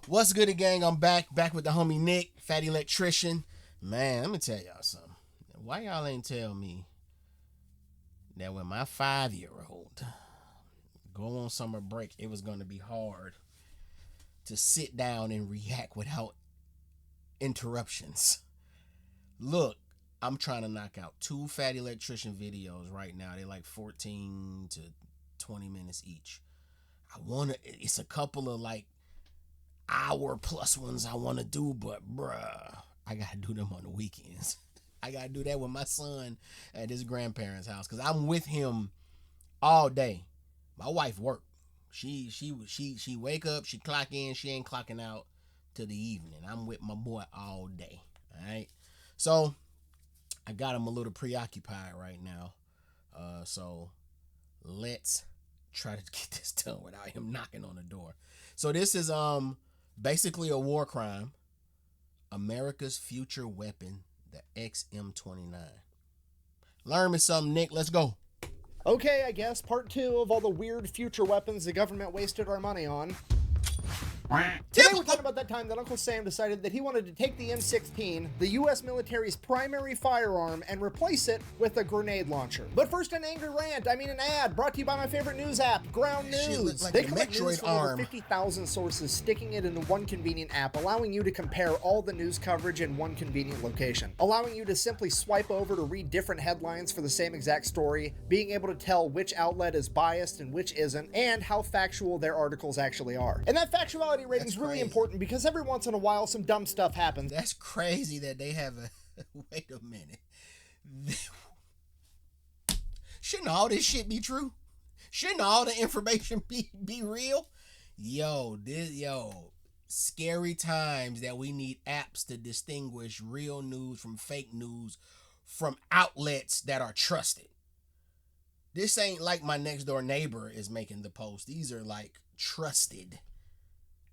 What's good, gang? I'm back with the homie Nick, Fat Electrician. Man, let me tell y'all something. Why y'all ain't tell me that when my 5-year-old go on summer break, it was going to be hard to sit down and react without interruptions? Look, I'm trying to knock out 2 Fat Electrician videos right now. They're like 14 to 20 minutes each. It's a couple of like hour plus ones I want to do, but bruh, I gotta do them on the weekends. I gotta do that with my son at his grandparents' house because I'm with him all day. My wife work. She wake up, she clock in, she ain't clocking out till the evening. I'm with my boy all day. All right, so I got him a little preoccupied right now. So let's try to get this done without him knocking on the door. So this is basically a war crime. America's future weapon, the XM-29. Learn me something, Nick. Let's go. Okay, I guess part 2 of all the weird future weapons the government wasted our money on. Today we're talking about that time that Uncle Sam decided that he wanted to take the M16, the U.S. military's primary firearm, and replace it with a grenade launcher. But first, an angry rant, an ad, brought to you by my favorite news app, Ground News. Like they a collect news Metroid from over arm. 50,000 sources, sticking it into one convenient app, allowing you to compare all the news coverage in one convenient location, allowing you to simply swipe over to read different headlines for the same exact story, being able to tell which outlet is biased and which isn't, and how factual their articles actually are. And that factuality rating is really important because every once in a while some dumb stuff happens. That's crazy that they have a wait a minute. Shouldn't all this shit be true? Shouldn't all the information be real? Scary times that we need apps to distinguish real news from fake news from outlets that are trusted. This ain't like my next door neighbor is making the post. These are like trusted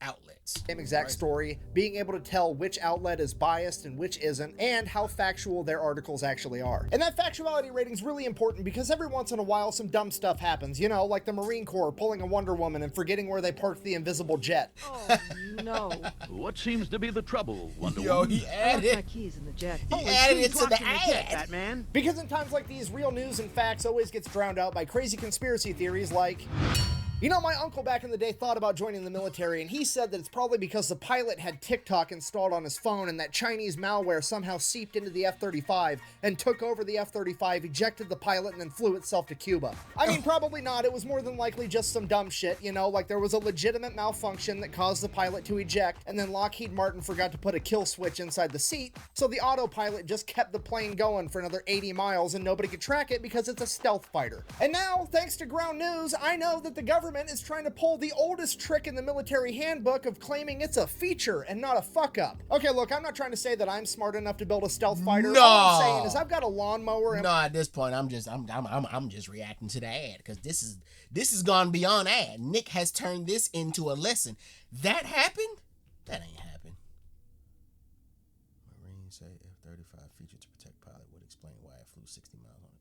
outlets. Same exact story, being able to tell which outlet is biased and which isn't, and how factual their articles actually are. And that factuality rating is really important because every once in a while some dumb stuff happens, like the Marine Corps pulling a Wonder Woman and forgetting where they parked the invisible jet. Oh, no. What seems to be the trouble, Wonder Woman? He I added left my keys in the jet. He added it to the ad. Batman. Because in times like these, real news and facts always gets drowned out by crazy conspiracy theories like... my uncle back in the day thought about joining the military, and he said that it's probably because the pilot had TikTok installed on his phone and that Chinese malware somehow seeped into the F-35 and took over the F-35, ejected the pilot, and then flew itself to Cuba. Probably not. It was more than likely just some dumb shit, like there was a legitimate malfunction that caused the pilot to eject, and then Lockheed Martin forgot to put a kill switch inside the seat, so the autopilot just kept the plane going for another 80 miles and nobody could track it because it's a stealth fighter. And now, thanks to Ground News, I know that the government is trying to pull the oldest trick in the military handbook of claiming it's a feature and not a fuck up. Okay, look, I'm not trying to say that I'm smart enough to build a stealth fighter. No. All I'm saying is I've got a lawnmower. No, at this point, I'm just reacting to the ad because this has gone beyond ad. Nick has turned this into a lesson. That happened? That ain't happened. Marines say F-35 feature to protect pilot would explain why it flew 60 miles on it.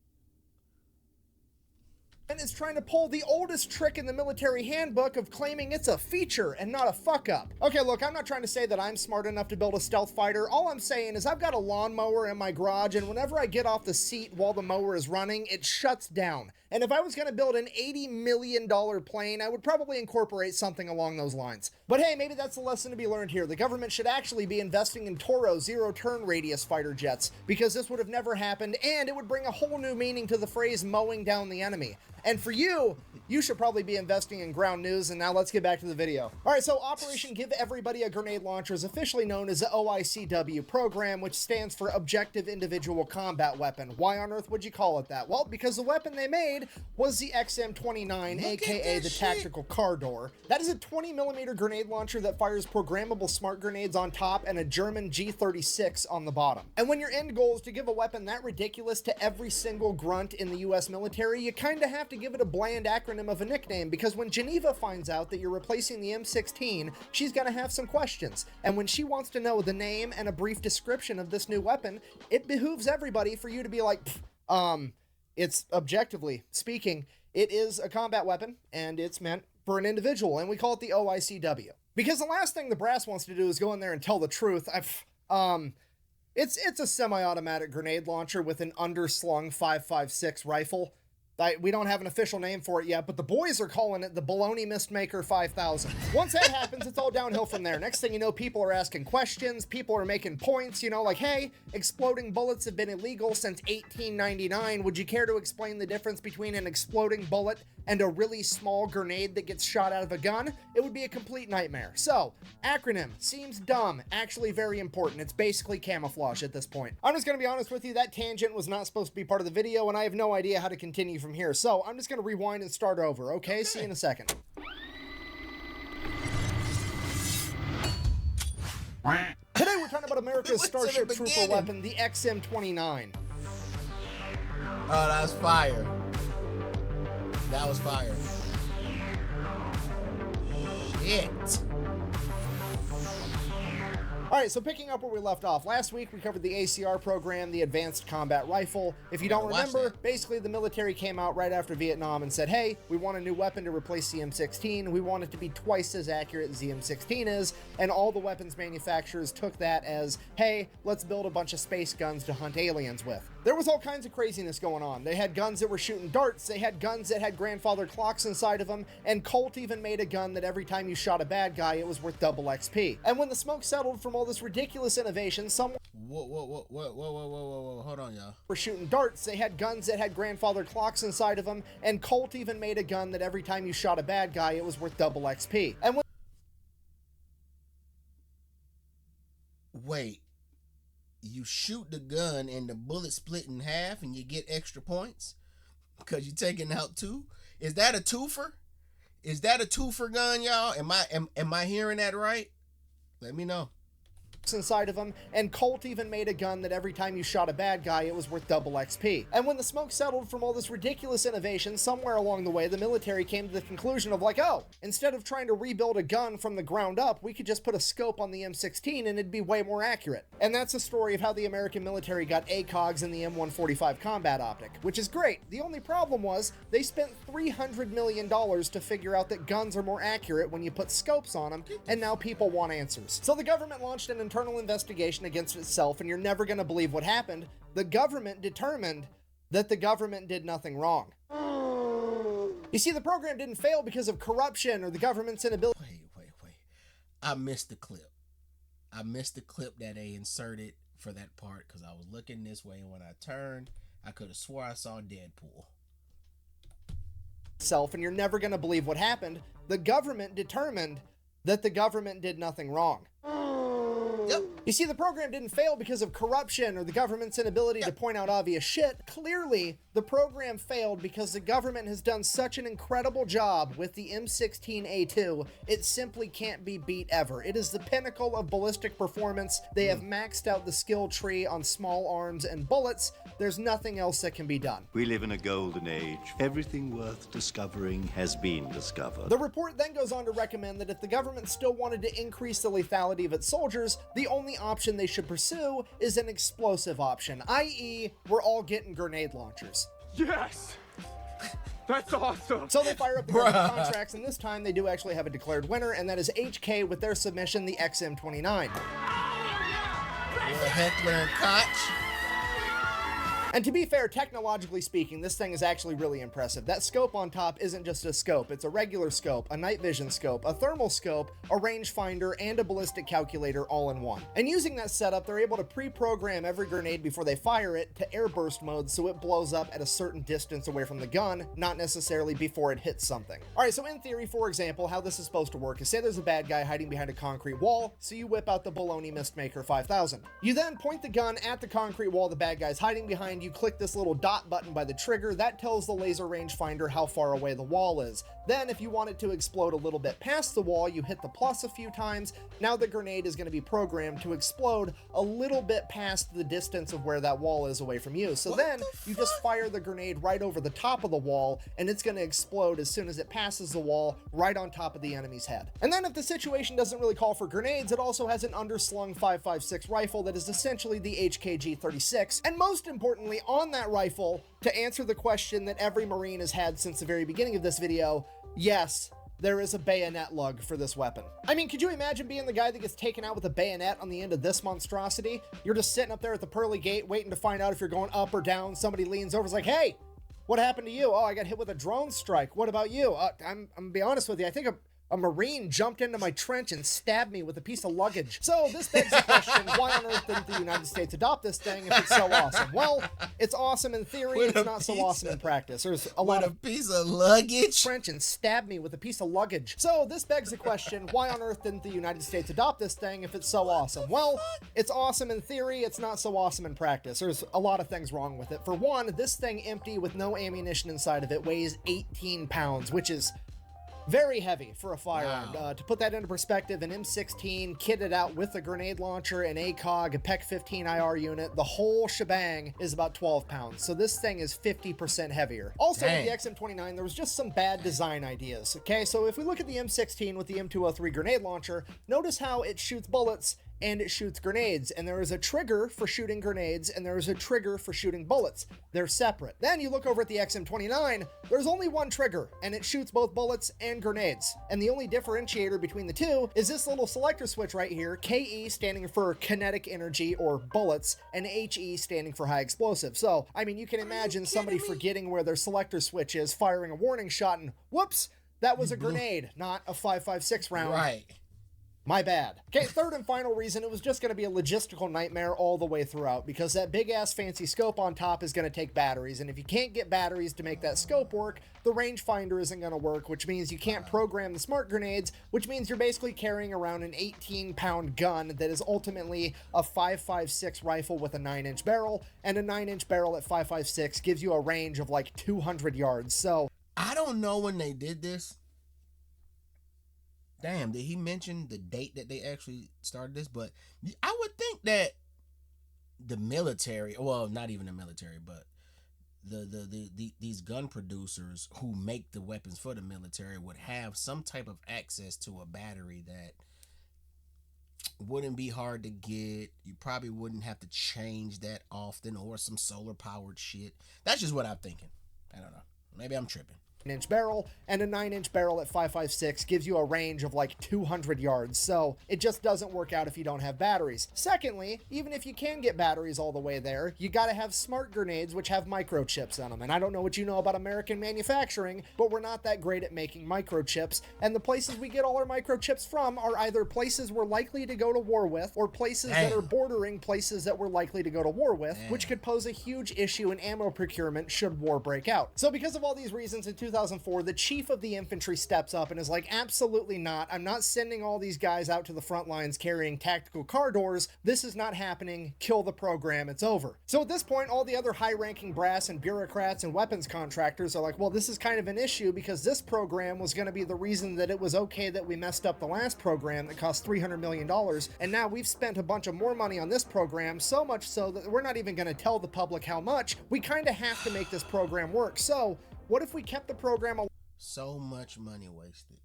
And is trying to pull the oldest trick in the military handbook of claiming it's a feature and not a fuck up. Okay, look, I'm not trying to say that I'm smart enough to build a stealth fighter. All I'm saying is I've got a lawnmower in my garage, and whenever I get off the seat while the mower is running, it shuts down. And if I was going to build an $80 million plane, I would probably incorporate something along those lines. But hey, maybe that's the lesson to be learned here. The government should actually be investing in Toro zero-turn radius fighter jets, because this would have never happened, and it would bring a whole new meaning to the phrase mowing down the enemy. And for you should probably be investing in Ground News, and now let's get back to the video. Alright, so Operation Give Everybody a Grenade Launcher is officially known as the OICW program, which stands for Objective Individual Combat Weapon. Why on earth would you call it that? Well, because the weapon they made was the XM-29, aka the Tactical Car Door. That is a 20mm grenade launcher that fires programmable smart grenades on top and a German G36 on the bottom. And when your end goal is to give a weapon that ridiculous to every single grunt in the US military, you kinda have to give it a bland acronym of a nickname, because when Geneva finds out that you're replacing the M16, she's gonna have some questions. And when she wants to know the name and a brief description of this new weapon, it behooves everybody for you to be like, it's objectively speaking, it is a combat weapon, and it's meant for an individual, and we call it the OICW. Because the last thing the brass wants to do is go in there and tell the truth. It's a semi-automatic grenade launcher with an underslung 5.56 rifle. We don't have an official name for it yet, but the boys are calling it the Baloney Mistmaker 5000. Once that happens, it's all downhill from there. Next thing you know, people are asking questions, people are making points, you know, like, hey, exploding bullets have been illegal since 1899. Would you care to explain the difference between an exploding bullet and a really small grenade that gets shot out of a gun? It would be a complete nightmare. So, acronym seems dumb, actually very important. It's basically camouflage at this point. I'm just gonna be honest with you, that tangent was not supposed to be part of the video, and I have no idea how to continue from here. So, I'm just gonna rewind and start over, okay? See you in a second. Today we're talking about America's Starship Trooper weapon, the XM-29. Oh, that's fire. That was fire. Shit. Alright, so picking up where we left off. Last week we covered the ACR program, the Advanced Combat Rifle. If you don't remember, basically the military came out right after Vietnam and said, hey, we want a new weapon to replace the M16. We want it to be twice as accurate as the M16 is. And all the weapons manufacturers took that as, hey, let's build a bunch of space guns to hunt aliens with. There was all kinds of craziness going on. They had guns that were shooting darts, they had guns that had grandfather clocks inside of them, and Colt even made a gun that every time you shot a bad guy, it was worth double XP. And when the smoke settled from all this ridiculous innovation, someone Whoa, hold on, y'all. were shooting darts, they had guns that had grandfather clocks inside of them, and Colt even made a gun that every time you shot a bad guy, it was worth double XP. And when Wait. You shoot the gun and the bullet split in half and you get extra points because you're taking out two? Is that a twofer? Is that a twofer gun, y'all? Am I hearing that right? Let me know. inside of them, and Colt even made a gun that every time you shot a bad guy, it was worth double XP. And when the smoke settled from all this ridiculous innovation, somewhere along the way, the military came to the conclusion of like, oh, instead of trying to rebuild a gun from the ground up, we could just put a scope on the M16 and it'd be way more accurate. And that's the story of how the American military got ACOGs in the M145 combat optic, which is great. The only problem was they spent $300 million to figure out that guns are more accurate when you put scopes on them, and now people want answers. So the government launched an internal investigation against itself, and you're never going to believe what happened. The government determined that the government did nothing wrong. You see, the program didn't fail because of corruption or the government's inability. Wait. I missed the clip. I missed the clip that they inserted for that part because I was looking this way, and when I turned, I could have swore I saw Deadpool. And you're never going to believe what happened. The government determined that the government did nothing wrong. Yep. You see, the program didn't fail because of corruption or the government's inability to point out obvious shit. Clearly, the program failed because the government has done such an incredible job with the M16A2, it simply can't be beat ever. It is the pinnacle of ballistic performance. They have maxed out the skill tree on small arms and bullets. There's nothing else that can be done. We live in a golden age. Everything worth discovering has been discovered. The report then goes on to recommend that if the government still wanted to increase the lethality of its soldiers, the only option they should pursue is an explosive option, i.e., we're all getting grenade launchers. Yes! That's awesome! So they fire up the government contracts, and this time they do actually have a declared winner, and that is HK with their submission, the XM-29. Heckler and Koch. And to be fair, technologically speaking, this thing is actually really impressive. That scope on top isn't just a scope, it's a regular scope, a night vision scope, a thermal scope, a rangefinder, and a ballistic calculator all in one. And using that setup, they're able to pre-program every grenade before they fire it to airburst mode so it blows up at a certain distance away from the gun, not necessarily before it hits something. Alright, so in theory, for example, how this is supposed to work is say there's a bad guy hiding behind a concrete wall, so you whip out the Baloney Mistmaker 5000. You then point the gun at the concrete wall the bad guy's hiding behind, you click this little dot button by the trigger, that tells the laser rangefinder how far away the wall is. Then if you want it to explode a little bit past the wall, you hit the plus a few times. Now the grenade is going to be programmed to explode a little bit past the distance of where that wall is away from you. So then you just fire the grenade right over the top of the wall, and it's going to explode as soon as it passes the wall right on top of the enemy's head. And then if the situation doesn't really call for grenades, it also has an underslung 5.56 rifle that is essentially the HKG-36. And most importantly, on that rifle, to answer the question that every Marine has had since the very beginning of this video, yes, there is a bayonet lug for this weapon. I mean, could you imagine being the guy that gets taken out with a bayonet on the end of this monstrosity? You're just sitting up there at the pearly gate waiting to find out if you're going up or down. Somebody leans over and is like, hey, what happened to you? Oh, I got hit with a drone strike. What about you? I'm gonna be honest with you. I think a Marine jumped into my trench and stabbed me with a piece of luggage. So this begs the question, why on earth didn't the United States adopt this thing if it's so awesome? Well, it's awesome in theory, it's not so awesome in practice. There's a lot of piece of luggage. Trench and stabbed me with a piece of luggage. So this begs the question, why on earth didn't the United States adopt this thing if it's so awesome? Well, it's awesome in theory, it's not so awesome in practice. There's a lot of things wrong with it. For one, this thing empty with no ammunition inside of it weighs 18 pounds, which is very heavy for a firearm. Wow. To put that into perspective, an M16 kitted out with a grenade launcher, an ACOG, a PEC-15 IR unit, the whole shebang is about 12 pounds. So this thing is 50% heavier. Also, Dang. with the XM-29, there was just some bad design ideas. Okay, so if we look at the M16 with the M203 grenade launcher, notice how it shoots bullets and it shoots grenades, and there is a trigger for shooting grenades and there is a trigger for shooting bullets. They're separate. Then you look over at the XM-29, there's only one trigger and it shoots both bullets and grenades. And the only differentiator between the two is this little selector switch right here, KE standing for kinetic energy or bullets, and HE standing for high explosive. So, I mean, you can imagine somebody forgetting where their selector switch is, firing a warning shot, and whoops, that was a grenade, not a 5.56 round. Right. My bad. Okay, third and final reason, it was just going to be a logistical nightmare all the way throughout, because that big-ass fancy scope on top is going to take batteries, and if you can't get batteries to make that scope work, the rangefinder isn't going to work, which means you can't program the smart grenades, which means you're basically carrying around an 18-pound gun that is ultimately a 5.56 rifle with a 9-inch barrel, and a 9-inch barrel at 5.56 gives you a range of like 200 yards, so... I don't know when they did this. Damn, did he mention the date that they actually started this? But I would think that the military, well, not even the military, but these gun producers who make the weapons for the military would have some type of access to a battery that wouldn't be hard to get. You probably wouldn't have to change that often, or some solar powered shit. That's just what I'm thinking. I don't know. Maybe I'm tripping. Inch barrel, and a 9-inch barrel at 5.56 gives you a range of like 200 yards, so it just doesn't work out if you don't have batteries. Secondly, even if you can get batteries all the way there, you gotta have smart grenades which have microchips in them, and I don't know what you know about American manufacturing, but we're not that great at making microchips, and the places we get all our microchips from are either places we're likely to go to war with, or places that are bordering places that we're likely to go to war with, which could pose a huge issue in ammo procurement should war break out. So because of all these reasons, in 2004, the chief of the infantry steps up and is like, absolutely not. I'm not sending all these guys out to the front lines carrying tactical car doors. This is not happening. Kill the program. It's over. So at this point, all the other high-ranking brass and bureaucrats and weapons contractors are like, well, this is kind of an issue because this program was going to be the reason that it was okay that we messed up the last program that cost $300 million. And now we've spent a bunch of more money on this program, so much so that we're not even going to tell the public how much. We kind of have to make this program work. So what if we kept the program alive? So much money wasted.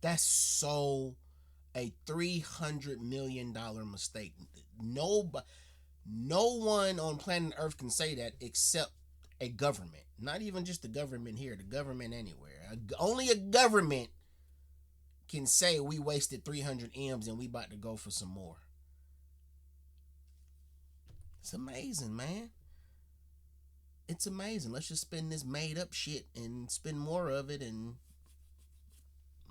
That's so a $300 million mistake. No one on planet Earth can say that except a government. Not even just the government here, the government anywhere. Only a government can say we wasted 300 M's and we about to go for some more. It's amazing, man. It's amazing. Let's just spend this made up shit and spend more of it, and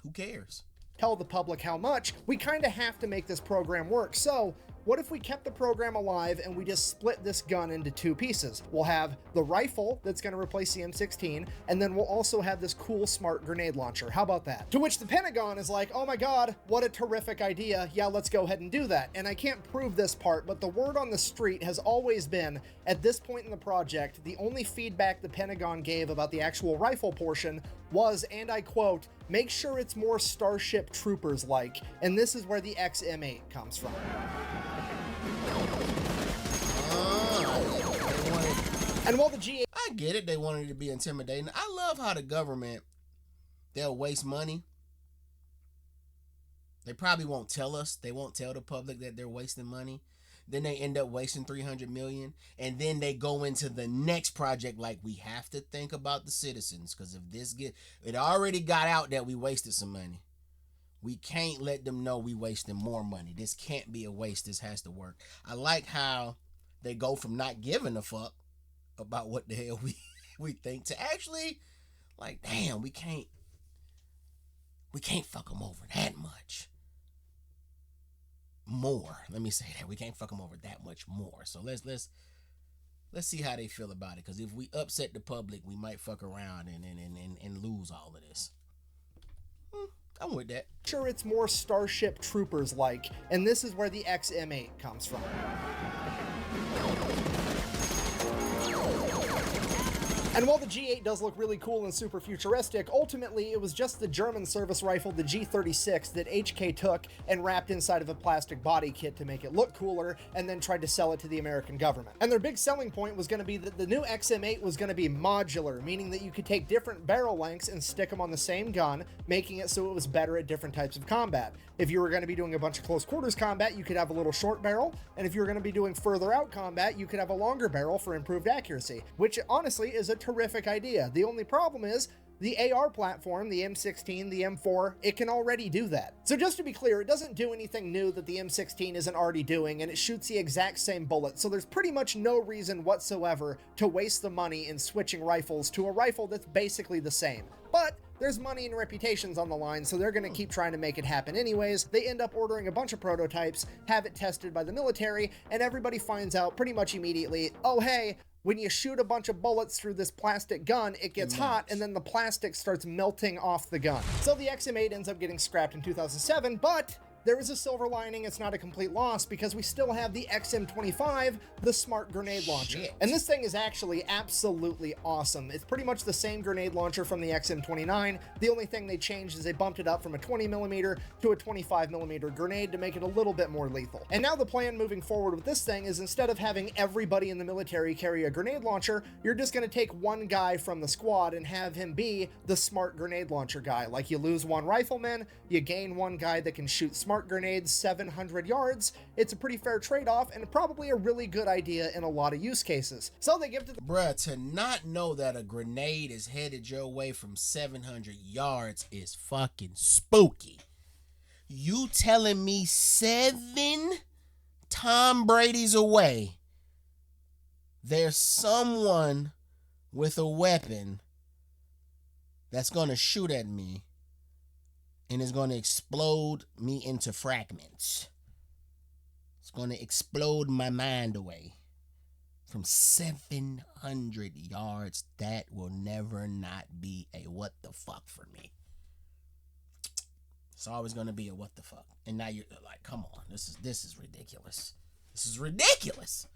who cares? Tell the public how much. We kind of have to make this program work. So what if we kept the program alive and we just split this gun into two pieces? We'll have the rifle that's going to replace the M16, and then we'll also have this cool smart grenade launcher. How about that? To which the Pentagon is like, oh my God, what a terrific idea. Yeah, let's go ahead and do that. And I can't prove this part, but the word on the street has always been, at this point in the project, the only feedback the Pentagon gave about the actual rifle portion was, and I quote, make sure it's more Starship Troopers-like. And this is where the XM-8 comes from. And while the G8... I get it, they wanted it to be intimidating. I love how the government, they'll waste money. They probably won't tell us. They won't tell the public that they're wasting money. then they end up wasting 300 million, and then they go into the next project like, we have to think about the citizens, because if this it already got out that we wasted some money. We can't let them know we wasting more money. This can't be a waste. This has to work. I like how they go from not giving a fuck about what the hell we think to actually like, damn, we can't fuck them over that much more. Let me say that we can't fuck them over that much more. So let's see how they feel about it. Because if we upset the public, we might fuck around and lose all of this. I'm with that. Sure, it's more Starship Troopers like, and this is where the XM-8 comes from. And while the G8 does look really cool and super futuristic, ultimately it was just the German service rifle, the G36, that HK took and wrapped inside of a plastic body kit to make it look cooler, and then tried to sell it to the American government. And their big selling point was going to be that the new XM8 was going to be modular, meaning that you could take different barrel lengths and stick them on the same gun, making it so it was better at different types of combat. If you were going to be doing a bunch of close quarters combat, you could have a little short barrel, and if you were going to be doing further out combat, you could have a longer barrel for improved accuracy, which honestly is a terrific idea. The only problem is the AR platform, the M16, the M4, it can already do that. So just to be clear, it doesn't do anything new that the M16 isn't already doing, and it shoots the exact same bullet, so there's pretty much no reason whatsoever to waste the money in switching rifles to a rifle that's basically the same. But there's money and reputations on the line, so they're going to keep trying to make it happen anyways. They end up ordering a bunch of prototypes, have it tested by the military, and everybody finds out pretty much immediately, oh hey, when you shoot a bunch of bullets through this plastic gun, it gets hot, and then the plastic starts melting off the gun. So the XM8 ends up getting scrapped in 2007, but there is a silver lining. It's not a complete loss, because we still have the XM-29, the smart grenade launcher. And this thing is actually absolutely awesome. It's pretty much the same grenade launcher from the XM-29. The only thing they changed is they bumped it up from a 20mm to a 25mm grenade to make it a little bit more lethal. And now the plan moving forward with this thing is, instead of having everybody in the military carry a grenade launcher, you're just going to take one guy from the squad and have him be the smart grenade launcher guy. Like, you lose one rifleman, you gain one guy that can shoot smart grenades 700 yards. It's a pretty fair trade-off, and probably a really good idea in a lot of use cases. So they give to the bruh, to not know that a grenade is headed your way from 700 yards is fucking spooky. You telling me 7 Tom Brady's away, there's someone with a weapon that's gonna shoot at me and is going to explode me into fragments. It's going to explode my mind away. From 700 yards, that will never not be a what the fuck for me. It's always going to be a what the fuck. And now you're like, come on, this is ridiculous. This is ridiculous.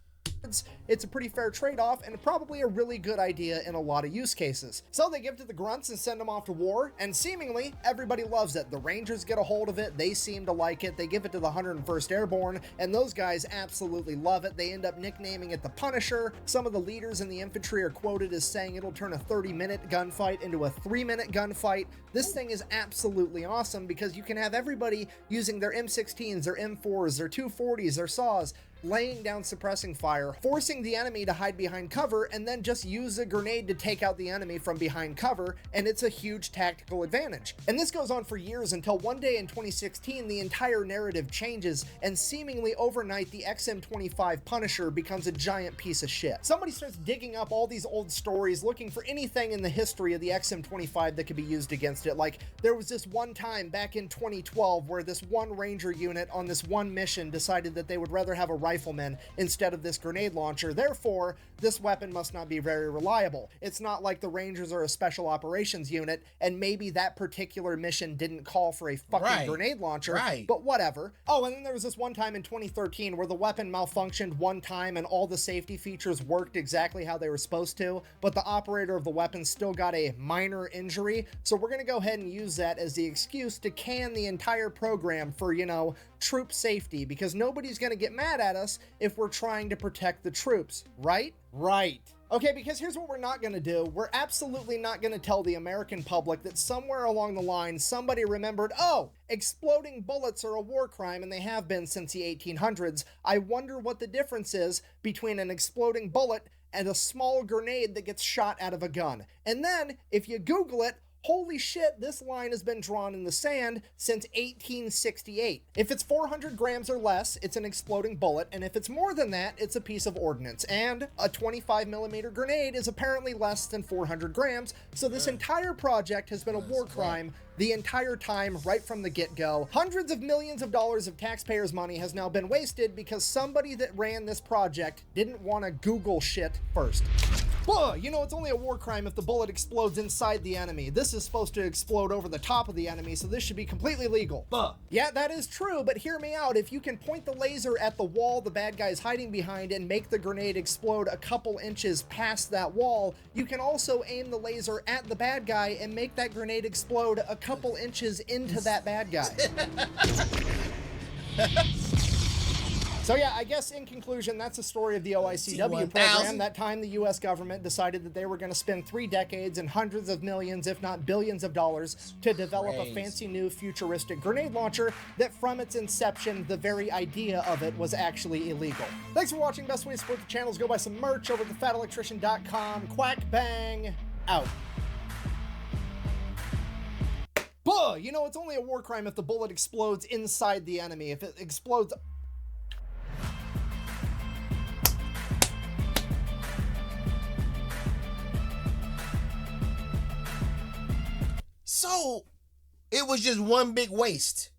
It's a pretty fair trade-off, and probably a really good idea in a lot of use cases. So they give to the grunts and send them off to war, and seemingly everybody loves it. The Rangers get a hold of it, they seem to like it, they give it to the 101st Airborne, and those guys absolutely love it. They end up nicknaming it the Punisher. Some of the leaders in the infantry are quoted as saying it'll turn a 30-minute gunfight into a 3-minute gunfight. This thing is absolutely awesome, because you can have everybody using their M16s, their M4s, their 240s, their saws, laying down suppressing fire, forcing the enemy to hide behind cover, and then just use a grenade to take out the enemy from behind cover, and it's a huge tactical advantage. And this goes on for years, until one day in 2016, the entire narrative changes, and seemingly overnight, the XM-25 Punisher becomes a giant piece of shit. Somebody starts digging up all these old stories, looking for anything in the history of the XM-25 that could be used against it. Like, there was this one time back in 2012 where this one Ranger unit on this one mission decided that they would rather have a rifleman instead of this grenade launcher. Therefore, this weapon must not be very reliable. It's not like the Rangers are a special operations unit, and maybe that particular mission didn't call for a fucking grenade launcher, but whatever. Oh, and then there was this one time in 2013 where the weapon malfunctioned one time and all the safety features worked exactly how they were supposed to, but the operator of the weapon still got a minor injury, so we're gonna go ahead and use that as the excuse to can the entire program for, you know, troop safety, because nobody's gonna get mad at us if we're trying to protect the troops, right? Right. Okay, because here's what we're not going to do. We're absolutely not going to tell the American public that somewhere along the line somebody remembered, oh, exploding bullets are a war crime, and they have been since the 1800s. I wonder what the difference is between an exploding bullet and a small grenade that gets shot out of a gun. And then, if you Google it, holy shit, this line has been drawn in the sand since 1868. If it's 400 grams or less, it's an exploding bullet, and if it's more than that, it's a piece of ordnance. And a 25 millimeter grenade is apparently less than 400 grams, so this entire project has been a war crime the entire time, right from the get-go. Hundreds of millions of dollars of taxpayers' money has now been wasted because somebody that ran this project didn't want to Google shit first. You know, it's only a war crime if the bullet explodes inside the enemy. This is supposed to explode over the top of the enemy, so this should be completely legal. Yeah, that is true, but hear me out. If you can point the laser at the wall the bad guy's hiding behind and make the grenade explode a couple inches past that wall, you can also aim the laser at the bad guy and make that grenade explode a couple inches into that bad guy. So yeah, I guess in conclusion, that's the story of the OICW program. That time the US government decided that they were going to spend 3 decades and hundreds of millions, if not billions of dollars to develop a fancy new futuristic grenade launcher that from its inception, the very idea of it was actually illegal. Thanks for watching. Best way to support the channel is go buy some merch over at thefatelectrician.com. Quack bang out. You know, it's only a war crime if the bullet explodes inside the enemy. If it explodes... So, it was just one big waste.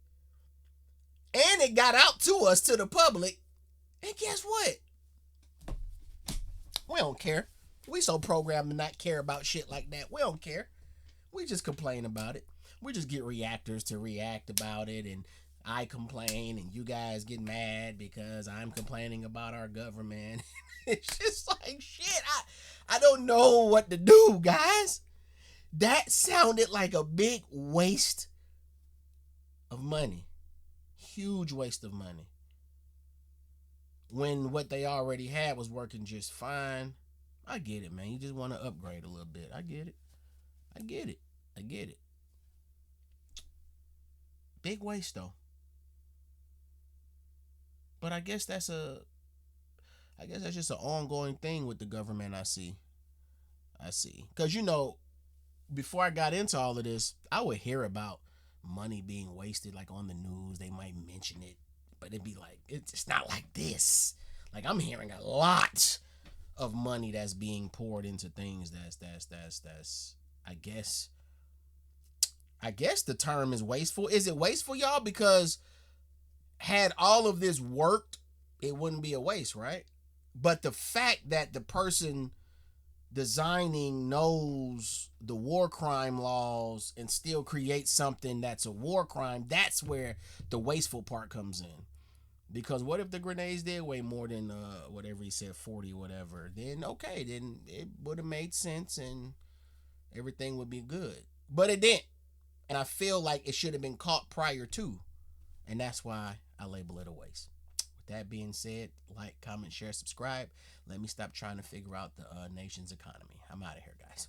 And it got out to us, to the public. And guess what? We don't care. We so programmed to not care about shit like that. We don't care. We just complain about it. We just get reactors to react about it, and I complain, and you guys get mad because I'm complaining about our government. It's just like, shit, I don't know what to do, guys. That sounded like a big waste of money. Huge waste of money. When what they already had was working just fine. I get it, man. You just want to upgrade a little bit. I get it. I get it. I get it. Big waste, though. But I guess that's just an ongoing thing with the government. I see. Because, you know, before I got into all of this, I would hear about money being wasted, like on the news. They might mention it, but it'd be like, it's not like this. Like, I'm hearing a lot of money that's being poured into things that's I guess the term is wasteful. Is it wasteful, y'all? Because had all of this worked, it wouldn't be a waste, right? But the fact that the person designing knows the war crime laws and still creates something that's a war crime, that's where the wasteful part comes in. Because what if the grenades did weigh more than whatever he said, 40 or whatever? Then okay, then it would have made sense and everything would be good. But it didn't. And I feel like it should have been caught prior to. And that's why I label it a waste. With that being said, like, comment, share, subscribe. Let me stop trying to figure out the nation's economy. I'm out of here, guys.